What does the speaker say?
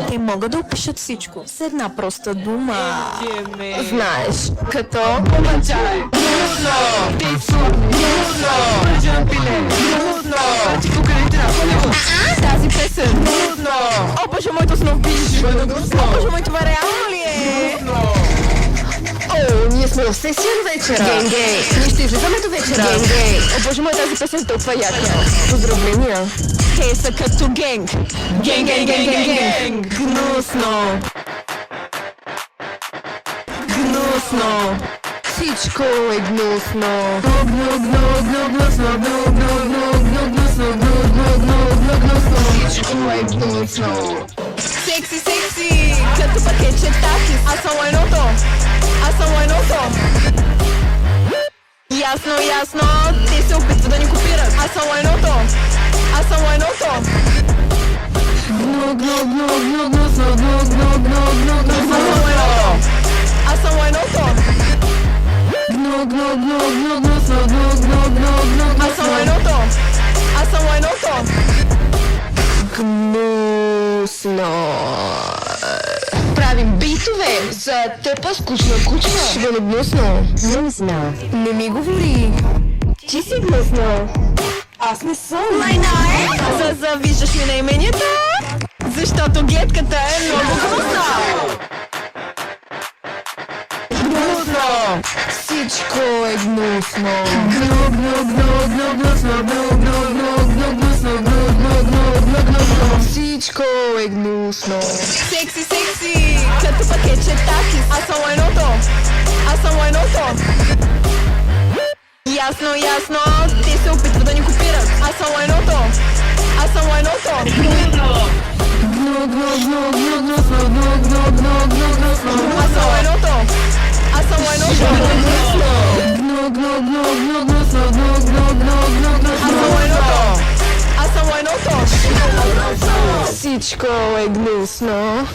Те могат да опишат всичко с една проста дума. Знаеш, като Помъчай, нудно, ти су, нудно, джампиле, нудно, ти покарите на Холивуд. тази песен. Нудно, О, боже мой, то сме виж. бъде гусно, О, боже мой, това реално ли е? нудно. О, ние сме в сесия вечера. Гей. Ние ще излизаме до вечера. Гей. О, боже мой, тази песен е толкова яка. Поздравления. Те са като генг. Генг, генг, генг, генг, генг. Гнусно. Гнусно. Всичко е гнусно. Всичко е гнусно. Секси, секси, като пакетче такис. Аз съм лайното. Аз съм лайното. Ясно, ясно, те се опитват да ни копират. Аз съм лайното. Аз съм лайното. Аз съм лайното. Аз съм лайното. Аз съм лайното. Гнусно. Правим битове за тъпа скучна кучка. Ще бъде гнусно. Гнусно. Не ми говори. Ти си гнусно. Аз не съм. Лайна е. Завиждаш ми на имението, защото гледката е много гнусна. Гнусно. Всичко е гнусно. Всичко е гнусно. Секси, секси, като пакетче такис. Аз съм лайното. Аз съм лайното. Ясно, ясно, те се опитват да ни копират. Аз съм лайното. Аз съм лайното. Аз съм лайното. Аз съм лайното. Аз съм лайното. Аз съм лайното. Всичко е гнусно.